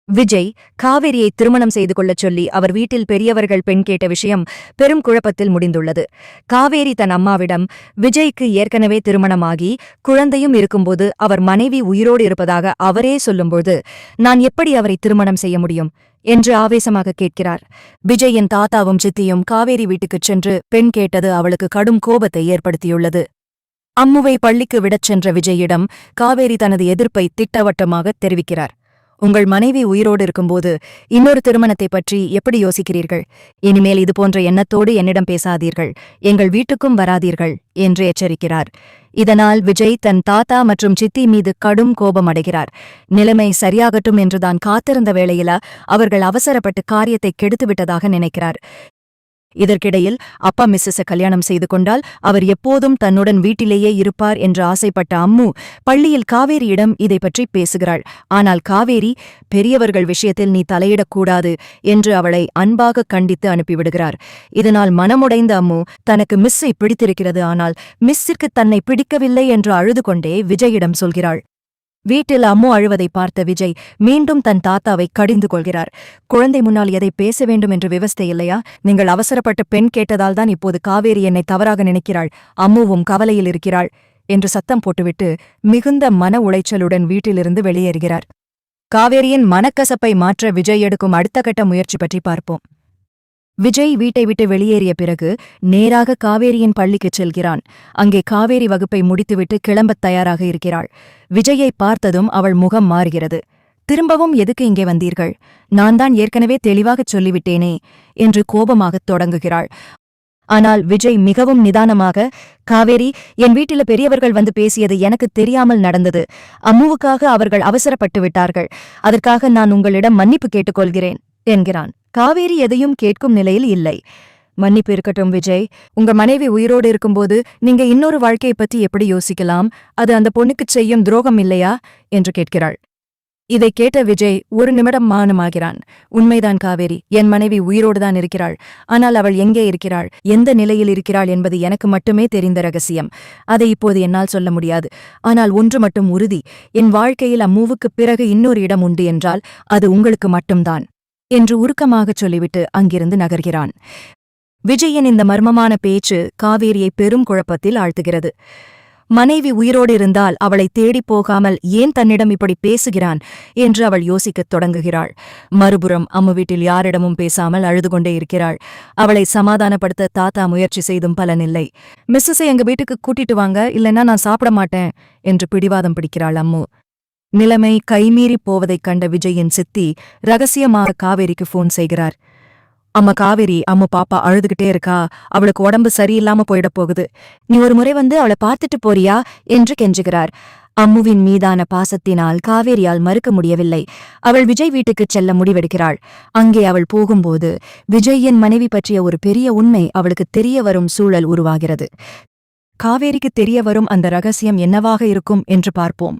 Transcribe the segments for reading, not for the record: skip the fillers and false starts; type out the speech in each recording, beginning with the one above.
விஜய் காவேரியை திருமணம் செய்து கொள்ளச் சொல்லி அவர் வீட்டில் பெரியவர்கள் பெண் கேட்ட விஷயம் பெரும் குழப்பத்தில் முடிந்துள்ளது. காவேரி தன் அம்மாவிடம் விஜய்க்கு ஏற்கனவே திருமணமாகி குழந்தையும் இருக்கும்போது அவர் மனைவி உயிரோடு இருப்பதாக அவரே சொல்லும்போது நான் எப்படி அவரை திருமணம் செய்ய முடியும் என்று ஆவேசமாக கேட்கிறார். விஜயின் தாத்தாவும் சித்தியும் காவேரி வீட்டுக்குச் சென்று பெண் கேட்டது அவளுக்கு கடும் கோபத்தை ஏற்படுத்தியுள்ளது. அம்முவை பள்ளிக்கு விடச் சென்ற விஜயிடம் காவேரி தனது எதிர்ப்பை திட்டவட்டமாக தெரிவிக்கிறார். உங்கள் மனைவி உயிரோடு இருக்கும்போது இன்னொரு திருமணத்தை பற்றி எப்படி யோசிக்கிறீர்கள்? இனிமேல் இதுபோன்ற எண்ணத்தோடு என்னிடம் பேசாதீர்கள், எங்கள் வீட்டுக்கும் வராதீர்கள் என்று எச்சரிக்கிறார். இதனால் விஜய் தன் தாத்தா மற்றும் சித்தி மீது கடும் கோபமடைகிறார். நிலைமை சரியாகட்டும் என்றுதான் காத்திருந்த வேளையில அவர்கள் அவசரப்பட்டு காரியத்தை கெடுத்துவிட்டதாக நினைக்கிறார். இதற்கிடையில் அப்பா மிஸ்ஸஸ கல்யாணம் செய்து கொண்டால் அவர் எப்போதும் தன்னுடன் வீட்டிலேயே இருப்பார் என்று ஆசைப்பட்ட அம்மு பள்ளியில் காவேரியிடம் இதை பற்றி பேசுகிறாள். ஆனால் காவேரி பெரியவர்கள் விஷயத்தில் நீ தலையிடக்கூடாது என்று அவளை அன்பாக கண்டித்து அனுப்பிவிடுகிறார். இதனால் மனமுடைந்த அம்மு தனக்கு மிஸ்ஸை பிடித்திருக்கிறது, ஆனால் மிஸ்ஸிற்கு தன்னை பிடிக்கவில்லை என்று அழுது கொண்டே விஜயிடம் சொல்கிறாள். வீட்டில் அம்மு அழுவதை பார்த்த விஜய் மீண்டும் தன் தாத்தாவை கடிந்து கொள்கிறார். குழந்தை முன்னால் எதை பேச வேண்டும் என்று விவஸ்தை இல்லையா? நீங்கள் அவசரப்பட்டு பெண் கேட்டதால்தான் இப்போது காவேரி என்னை தவறாக நினைக்கிறாள், அம்முவும் கவலையில் இருக்கிறாள் என்று சத்தம் போட்டுவிட்டு மிகுந்த மன உளைச்சலுடன் வீட்டிலிருந்து வெளியேறுகிறார். காவேரியின் மனக்கசப்பை மாற்ற விஜய் எடுக்கும் அடுத்த கட்ட முயற்சி பற்றி பார்ப்போம். விஜய் வீட்டை விட்டு வெளியேறிய பிறகு நேராக காவேரியின் பள்ளிக்குச் செல்கிறான். அங்கே காவேரி வகுப்பை முடித்துவிட்டு கிளம்பத் தயாராக இருக்கிறாள். விஜயை பார்த்ததும் அவள் முகம் மாறுகிறது. திரும்பவும் எதுக்கு இங்கே வந்தீர்கள்? நான் தான் ஏற்கனவே தெளிவாகச் சொல்லிவிட்டேனே என்று கோபமாகத் தொடங்குகிறாள். ஆனால் விஜய் மிகவும் நிதானமாக, காவேரி, என் வீட்டில பெரியவர்கள் வந்து பேசியது எனக்கு தெரியாமல் நடந்தது. அம்முவுக்காக அவர்கள் அவசரப்பட்டு விட்டார்கள். அதற்காக நான் உங்களிடம் மன்னிப்பு கேட்டுக்கொள்கிறேன் என்கிறான். காவேரி எதையும் கேட்கும் நிலையில் இல்லை. மன்னிப்பு இருக்கட்டும் விஜய், உங்க மனைவி உயிரோடு இருக்கும்போது நீங்க இன்னொரு வாழ்க்கையை பத்தி எப்படி யோசிக்கலாம்? அது அந்த பொண்ணுக்குச் செய்யும் துரோகம் இல்லையா என்று கேட்கிறாள். இதை கேட்ட விஜய் ஒரு நிமிடம் மௌனமாகிறான். உண்மைதான் காவேரி, என் மனைவி உயிரோடுதான் இருக்கிறாள். ஆனால் அவள் எங்கே இருக்கிறாள், எந்த நிலையில் இருக்கிறாள் என்பது எனக்கு மட்டுமே தெரிந்த ரகசியம். அதை இப்போது என்னால் சொல்ல முடியாது. ஆனால் ஒன்று மட்டும் உறுதி, என் வாழ்க்கையில் அம்மூவுக்குப் பிறகு இன்னொரு இடம் உண்டு என்றால் அது உங்களுக்கு மட்டும்தான் என்று உருக்கமாகச் சொல்லிவிட்டு அங்கிருந்து நகர்கிறான். விஜயின் இந்த மர்மமான பேச்சு காவேரியை பெரும் குழப்பத்தில் ஆழ்த்துகிறது. மனைவி உயிரோடு இருந்தால் அவளை தேடிப் போகாமல் ஏன் தன்னிடம் இப்படி பேசுகிறான் என்று அவள் யோசிக்கத் தொடங்குகிறாள். மறுபுறம் அம்மு வீட்டில் யாரிடமும் பேசாமல் அழுது கொண்டே இருக்கிறாள். அவளை சமாதானப்படுத்த தாத்தா முயற்சி செய்தும் பலனில்லை. மிஸ்ஸஸை எங்க வீட்டுக்கு கூட்டிட்டு வாங்க, இல்லைன்னா நான் சாப்பிட மாட்டேன் என்று பிடிவாதம் பிடிக்கிறாள் அம்மு. நிலைமை கைமீறிப் போவதைக் கண்ட விஜயின் சித்தி ரகசியமாக காவேரிக்கு போன் செய்கிறார். அம்மா காவேரி, அம்மு பாப்பா அழுதுகிட்டே இருக்கா, அவளுக்கு உடம்பு சரியில்லாம போயிடப் போகுது, நீ ஒரு முறை வந்து அவளை பார்த்துட்டு போறியா என்று கெஞ்சுகிறார். அம்முவின் மீதான பாசத்தினால் காவேரியால் மறுக்க முடியவில்லை. அவள் விஜய் வீட்டுக்குச் செல்ல முடிவெடுக்கிறாள். அங்கே அவள் போகும்போது விஜயின் மனைவி பற்றிய ஒரு பெரிய உண்மை அவளுக்கு தெரிய வரும் சூழல் உருவாகிறது. காவேரிக்கு தெரிய வரும் அந்த ரகசியம் என்னவாக இருக்கும் என்று பார்ப்போம்.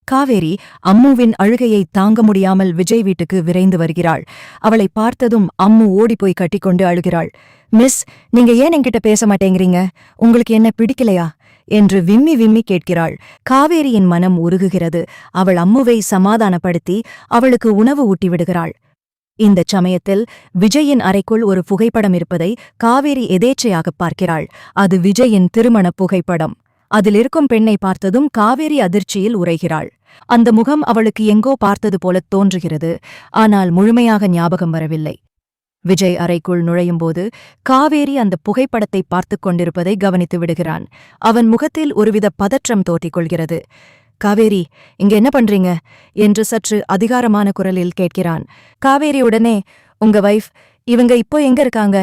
காவேரி அம்முவின் அழுகையை தாங்க முடியாமல் விஜய் வீட்டுக்கு விரைந்து வருகிறாள். அவளை பார்த்ததும் அம்மு ஓடிப்போய் கட்டிக்கொண்டு அழுகிறாள். மிஸ், நீங்க ஏன் என்கிட்ட பேச மாட்டேங்கிறீங்க? உங்களுக்கு என்ன பிடிக்கலையா என்று விம்மி விம்மி கேட்கிறாள். காவேரியின் மனம் உருகுகிறது. அவள் அம்முவை சமாதானப்படுத்தி அவளுக்கு உணவு ஊட்டிவிடுகிறாள். இந்தச் சமயத்தில் விஜயின் அறைக்குள் ஒரு புகைப்படம் இருப்பதை காவேரி எதேச்சையாகப் பார்க்கிறாள். அது விஜயின் திருமண புகைப்படம். அதில் இருக்கும் பெண்ணை பார்த்ததும் காவேரி அதிர்ச்சியில் உறைகிறாள். அந்த முகம் அவளுக்கு எங்கோ பார்த்தது போலத் தோன்றுகிறது. ஆனால் முழுமையாக ஞாபகம் வரவில்லை. விஜய் அறைக்குள் நுழையும்போது காவேரி அந்த புகைப்படத்தை பார்த்துக் கொண்டிருப்பதை கவனித்து விடுகிறான். அவன் முகத்தில் ஒருவித பதற்றம் தோற்றிக் கொள்கிறது. காவேரி, இங்க என்ன பண்றீங்க என்று சற்று அதிகாரமான குரலில் கேட்கிறான். காவேரி உடனே, உங்க வைஃப் இவங்க இப்போ எங்க இருக்காங்க,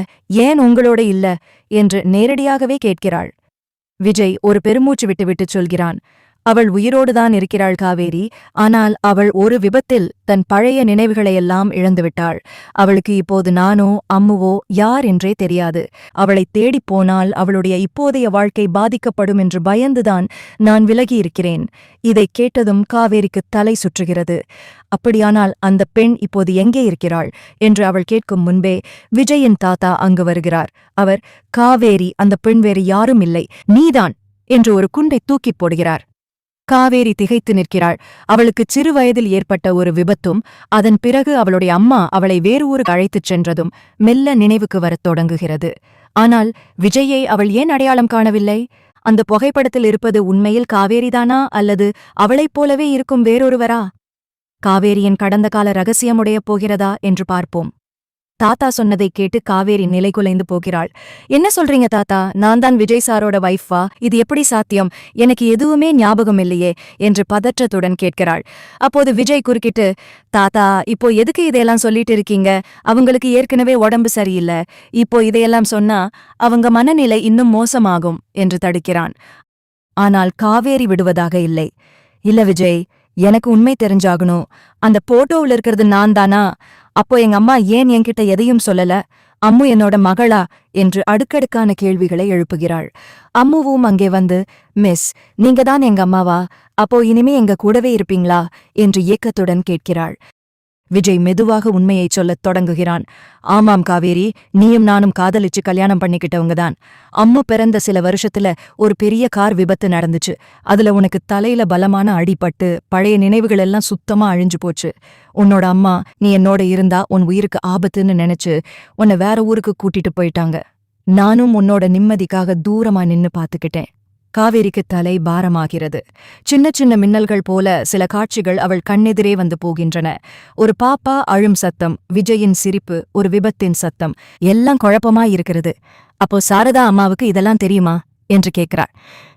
ஏன் உங்களோட இல்ல என்று நேரடியாகவே கேட்கிறாள். விஜய் ஒரு பெருமூச்சு விட்டுவிட்டுச் சொல்கிறான். அவள் உயிரோடுதான் இருக்கிறாள் காவேரி, ஆனால் அவள் ஒரு விபத்தில் தன் பழைய நினைவுகளையெல்லாம் இழந்துவிட்டாள். அவளுக்கு இப்போது நானோ அம்முவோ யார் என்றே தெரியாது. அவளைத் தேடிப் போனால் அவளுடைய இப்போதைய வாழ்க்கை பாதிக்கப்படும் என்று பயந்துதான் நான் விலகியிருக்கிறேன். இதைக் கேட்டதும் காவேரிக்கு தலை சுற்றுகிறது. அப்படியானால் அந்த பெண் இப்போது எங்கே இருக்கிறாள் என்று அவள் கேட்கும் முன்பே விஜயின் தாத்தா அங்கு வருகிறார். அவர், காவேரி, அந்த பெண் வேறு யாரும் இல்லை, நீதான் என்று ஒரு குண்டை தூக்கிப் போடுகிறார். காவேரி திகைத்து நிற்கிறாள். அவளுக்கு சிறு வயதில் ஏற்பட்ட ஒரு விபத்தும் அதன் பிறகு அவளுடைய அம்மா அவளை வேறு ஊருக்கு அழைத்துச் சென்றதும் மெல்ல நினைவுக்கு வரத் தொடங்குகிறது. ஆனால் விஜயை அவள் ஏன் அடையாளம் காணவில்லை? அந்த புகைப்படத்தில் இருப்பது உண்மையில் காவேரிதானா அல்லது அவளைப் போலவே இருக்கும் வேறொருவரா? காவேரியின் கடந்த கால ரகசியமுடையப் போகிறதா என்று பார்ப்போம். தாத்தா சொன்னதைக் கேட்டு காவேரி நிலைகுலைந்து போகிறாள். என்ன சொல்றீங்க தாத்தா? நான் தான் விஜய் சாரோட வைஃபா? இது எப்படி சாத்தியம்? எனக்கு எதுவுமே ஞாபகம் இல்லையே என்று பதற்றத்துடன் கேட்கிறாள். அப்போது விஜய் குறுக்கிட்டு, தாத்தா, இப்போ எதுக்கு இதையெல்லாம் சொல்லிட்டு இருக்கீங்க? அவங்களுக்கு ஏற்கனவே உடம்பு சரியில்லை. இப்போ இதையெல்லாம் சொன்னா அவங்க மனநிலை இன்னும் மோசமாகும் என்று தடுக்கிறான். ஆனால் காவேரி விடுவதாக இல்லை. இல்ல விஜய், எனக்கு உண்மை தெரிஞ்சாகணும். அந்த போட்டோவில் இருக்கிறது நான் தானா? அப்போ எங்க அம்மா ஏன் என்கிட்ட எதையும் சொல்லல? அம்மு என்னோட மகளா என்று அடுக்கடுக்கான கேள்விகளை எழுப்புகிறாள். அம்முவும் அங்கே வந்து, மிஸ், நீங்க தான் எங்க அம்மாவா? அப்போ இனிமே எங்க கூடவே இருப்பீங்களா என்று ஏக்கத்துடன் கேட்கிறாள். விஜய் மெதுவாக உண்மையைச் சொல்லத் தொடங்குகிறான். ஆமாம் காவேரி, நீயும் நானும் காதலிச்சு கல்யாணம் பண்ணிக்கிட்டவங்கதான். அம்மு பிறந்த சில வருஷத்துல ஒரு பெரிய கார் விபத்து நடந்துச்சு. அதுல உனக்கு தலையில பலமான அடிபட்டு பழைய நினைவுகள் எல்லாம் சுத்தமா அழிஞ்சு போச்சு. உன்னோட அம்மா நீ என்னோட இருந்தா உன் உயிருக்கு ஆபத்துன்னு நினைச்சு உன்னை வேற ஊருக்கு கூட்டிட்டு போயிட்டாங்க. நானும் உன்னோட நிம்மதிக்காக தூரமா நின்னு பாத்துக்கிட்டேன். காவேரிக்கு தலை பாரமாகிறது. சின்ன சின்ன மின்னல்கள் போல சில காட்சிகள் அவள் கண்ணெதிரே வந்து போகின்றன. ஒரு பாப்பா அழும் சத்தம், விஜயின் சிரிப்பு, ஒரு விபத்தின் சத்தம், எல்லாம் குழப்பமா இருக்கிறது. அப்போ சாரதா அம்மாவுக்கு இதெல்லாம் தெரியுமா என்று கேட்கிறாள்.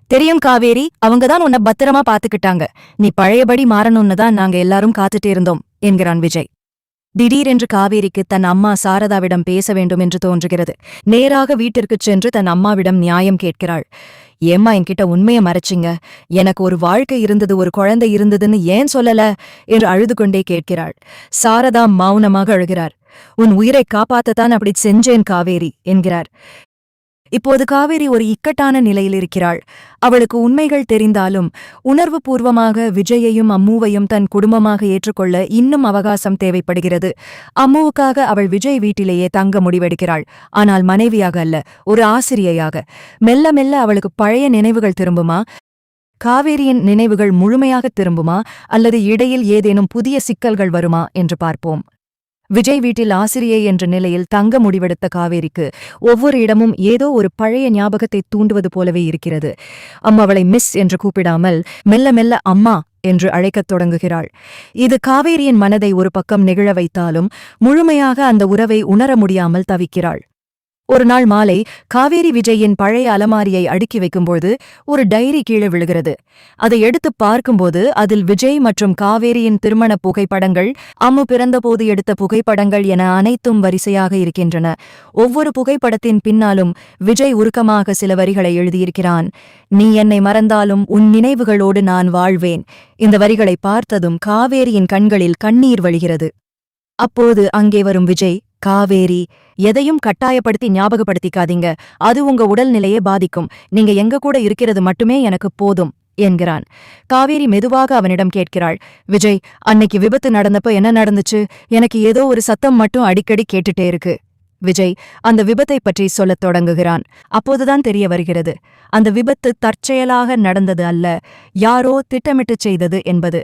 தெரியும் காவேரி, அவங்கதான் உன்னை பத்திரமா பாத்துக்கிட்டாங்க. நீ பழையபடி மாறணும்னு தான் நாங்க எல்லாரும் காத்துட்டே இருந்தோம் என்கிறான் விஜய். திடீரென்று காவேரிக்கு தன் அம்மா சாரதாவிடம் பேச வேண்டும் என்று தோன்றுகிறது. நேராக வீட்டிற்குச் சென்று தன் அம்மாவிடம் நியாயம் கேட்கிறாள். ஏம்மா என்கிட்ட உண்மையை மறைச்சிங்க? எனக்கு ஒரு வாழ்க்கை இருந்தது, ஒரு குழந்தை இருந்ததுன்னு ஏன் சொல்லல என்று அழுது கொண்டே கேட்கிறாள். சாரதா மௌனமாக அழுகிறார். உன் உயிரை காப்பாத்தத்தான் அப்படி செஞ்சேன் காவேரி என்கிறார். இப்போது காவேரி ஒரு இக்கட்டான நிலையில் இருக்கிறாள். அவளுக்கு உண்மைகள் தெரிந்தாலும் உணர்வு பூர்வமாக விஜயையும் அம்முவையும் தன் குடும்பமாக ஏற்றுக்கொள்ள இன்னும் அவகாசம் தேவைப்படுகிறது. அம்முவுக்காக அவள் விஜய் வீட்டிலேயே தங்க முடிவெடுக்கிறாள். ஆனால் மனைவியாக அல்ல, ஒரு ஆசிரியையாக. மெல்ல மெல்ல அவளுக்கு பழைய நினைவுகள் திரும்புமா? காவேரியின் நினைவுகள் முழுமையாக திரும்புமா? அல்லது இடையில் ஏதேனும் புதிய சிக்கல்கள் வருமா என்று பார்ப்போம். விஜய் வீட்டில் ஆசிரியை என்ற நிலையில் தங்க முடிவெடுத்த காவேரிக்கு ஒவ்வொரு இடமும் ஏதோ ஒரு பழைய ஞாபகத்தை தூண்டுவது போலவே இருக்கிறது. அவளை மிஸ் என்று கூப்பிடாமல் மெல்ல மெல்ல அம்மா என்று அழைக்கத் தொடங்குகிறாள். இது காவேரியின் மனதை ஒரு பக்கம் நெகிழ வைத்தாலும் முழுமையாக அந்த உறவை உணர முடியாமல் தவிக்கிறாள். ஒரு நாள் மாலை காவேரி விஜயின் பழைய அலமாரியை அடுக்கி வைக்கும்போது ஒரு டைரி கீழே விழுகிறது. அதை எடுத்துப் பார்க்கும்போது அதில் விஜய் மற்றும் காவேரியின் திருமண புகைப்படங்கள், அம்மு பிறந்தபோது எடுத்த புகைப்படங்கள் என அனைத்தும் வரிசையாக இருக்கின்றன. ஒவ்வொரு புகைப்படத்தின் பின்னாலும் விஜய் உருக்கமாக சில வரிகளை எழுதியிருக்கிறான். நீ என்னை மறந்தாலும் உன் நினைவுகளோடு நான் வாழ்வேன். இந்த வரிகளை பார்த்ததும் காவேரியின் கண்களில் கண்ணீர் வழிகிறது. அப்போது அங்கே வரும் விஜய், காவேரி, எதையும் கட்டாயப்படுத்தி ஞாபகப்படுத்திக்காதீங்க. அது உங்க உடல்நிலையை பாதிக்கும். நீங்க எங்க கூட இருக்கிறது மட்டுமே எனக்கு போதும் என்கிறான். காவேரி மெதுவாக அவனிடம் கேட்கிறாள். விஜய், அன்னைக்கு விபத்து நடந்தப்ப என்ன நடந்துச்சு? எனக்கு ஏதோ ஒரு சத்தம் மட்டும் அடிக்கடி கேட்டுட்டே இருக்கு. விஜய் அந்த விபத்தை பற்றி சொல்லத் தொடங்குகிறான். அப்போதுதான் தெரிய வருகிறது, அந்த விபத்து தற்செயலாக நடந்தது அல்ல, யாரோ திட்டமிட்டுச் செய்தது என்பது.